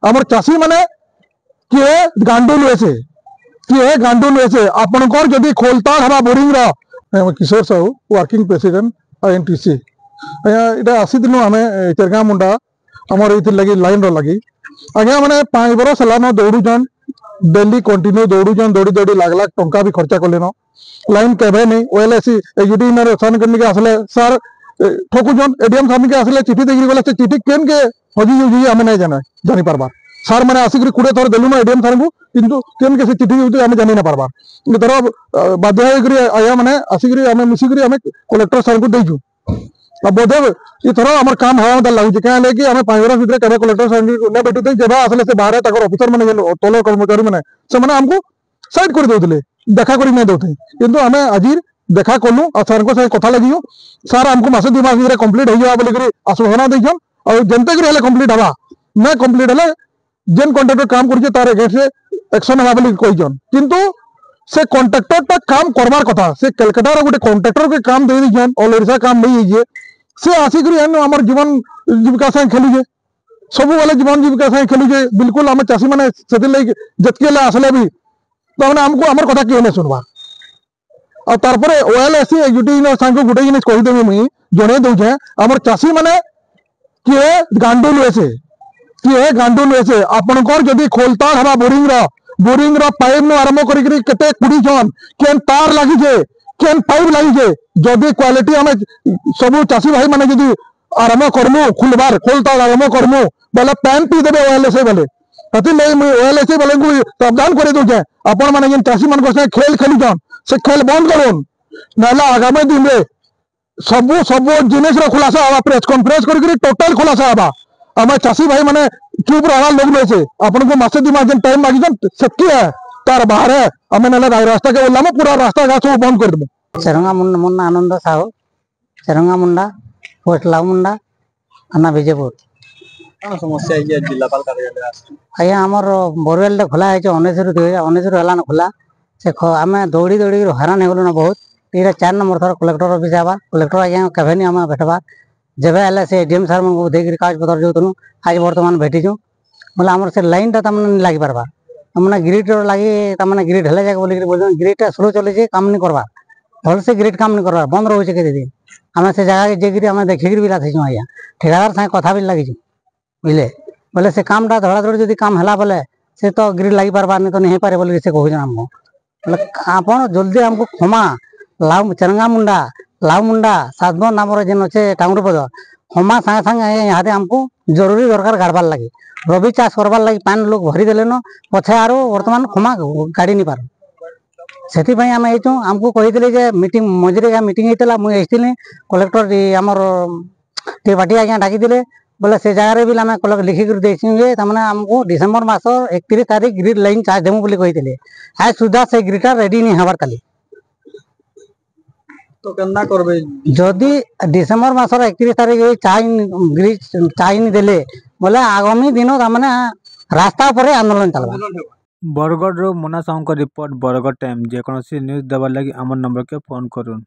आमर चाषी माने किए गांडुल वैसे किए गांडुल वैसे आपनकर जदि खोलताड़ हवा बोरिंग किशोर साहू वर्किंग प्रेसिडेंट INTC इटा 80 दिन आम चेरगा मुंडा आमर ये लगी लाइन लगी आज्ञा मैंने 5 बरस है दौड़ुन डेली कंटिन्यू दौड़ुन दौड़ी दौड़ी लाख लाख टंका भी खर्चा कलेन लाइन केवे नहीं OLSC एग्जीक्यूटिव साइन करने आसले सार ठकुन ADM सामने आसले चिठी देखिए गले से चिठी केन के हजी हजी आम नहीं जानी पार्बार सार मैंने आसिक 20 थर देलुन ADM सार को किंतु केन के चिठी आम जानी ना पार्बार धर बाध्य आया मैंने आसिक आम मिसिक कलेक्टर सार को देचु बोधे ये थर आम काम हवा मतलब लगे क्या कि आम 5 बरस भर कलेक्टर सार ने भेटुते जब आसले से बाहर तक ऑफिसर मैंने तल कर्मचारी मैंने से आमको साइड कर दे देखा कर नहीं दौते किंतु आम आज देखा कलु और सार को कथा लगी सार आमको मसे 2 मास कम्प्लीट हो बोलिक आश्वासना देन और जनते कम्प्लीट हवा ना कम्प्लीट है जेन कॉन्ट्राक्टर काम कर तार अगेंस्ट एक्शन हवा बोली कहीन किंतु से कॉन्ट्राक्टर काम करवार कथा से कलकातार गोटे कॉन्ट्राक्टर के काम दे दीन ऑल ओडिशा काम नहीं जाइए से आसिक आम जीवन जीविका साथ खेलुजे सब वाले जीवन जीविका साथ खेलुजे बिल्कुल आम चाषी मैंने जितके आसले भी तो आमको आम कथा किए नहीं सुनवा और तारपर OLSC एग्जीक्यूटिव साथ गोटे जिन कहीदेवी मुई जन दूचे आम चाषी मैंने किए गांडुल वैसे आपनकर जदि खोलताड़ हवा बोरिंग पाइप नु आरंभ करी केते कुड़ी जन केन तार लगी केन पाइप लगी जदि क्वालिटी आम सब चाषी भाई मैंने जदि आरंभ करमु खुलबार खोलताड़ आरंभ करमु बोले पैन पी देवे OLSC बोले OLSC बोले को प्रावधान कर दूचे आपण मैंने जेन चाषी मान खेल खेलुन से खेल बंद करूँ ना आगामी दिन में सब सब जिनिस खुलासा हवा प्रेस कॉन्फ्रेंस कर टोटाल खुलासा हवा आम चाषी भाई मैंने चुप रहा लोग नहीं आपन को मसे 2 मास टाइम मांगी सेटकी है तार बाहर है आम ना रास्ता के बोलना पूरा रास्ता घाट सब बंद कर देबो चेरंगा मुन्ना आनंद साहू चेरंगा मुंडा पोस्ट लाउ मुंडा आना विजयपुर समस्या है जिलापाल कार्यालय आया आमर बोरवेल खोला है 19 हलान खोला से आम दौड़ी दौड़ी हैरान हो गलु ना बहुत ये 4 नंबर थर कलेक्टर ऑफिस आवा कलेक्टर आज्ञा केवे आम भेटबार जब है से ADM सार मन को देख कागज पतर जो आज बर्तमान भेटीचु बोले आम से लाइन टा नहीं लगी पार्बार मैंने ग्रिड लगे तमें ग्रिड हेले जाए बोलिक बोल ग्रिड स्लो चले काम नहीं करवार भल से ग्रिड काम नहीं करवार बंद रोचे के दिन आम से जगह जेकि आम देखिक भी लाथीचु आज्ञा ठेकेदार साथ कथा भी लगी बुझे बोले से कामटा धड़ा धड़ी जब काम है बोले से तो ग्रिड लगी पार्बार नहीं तो नहीं पारे बोलिक से कहून आमको बोले आप जल्दी आमको क्षमा लाउ चेरंगा मुंडा लाउ मुंडा सातबन नाम जेन अच्छे टांगुर पद क्षमा सागे सागे यहाँ आमको जरूरी दरकार गाड़बार लगे रबी चाष करवार लगे पान लोग भरी देलेन पछे आरो वर्तमान क्षमा गाड़ी नहीं पार से आम आमको कही मीटिंग मझे मीटिंग होता मुझे कलेक्टर आमर त्रिपाठी आज्ञा डाकी बोले से जगह भी आम लिखिक देखिए आमको डिसेम्बर मास 31 तारीख ग्रिड लाइन चार्ज देमु बोली कही आज सुधा से ग्रिडटा रेडी नहीं हबार ताली तो केना करबे जदि डिसेम्बर मासर 31 तारीख चार्ज देले बोले आगामी दिन रास्ता पर आंदोलन चलबा। बरगढ़ मुन्ना साहू रिपोर्ट बरगढ़ टाइम जेकोसी न्यूज देवार लगी आम नंबर के फोन करूँ।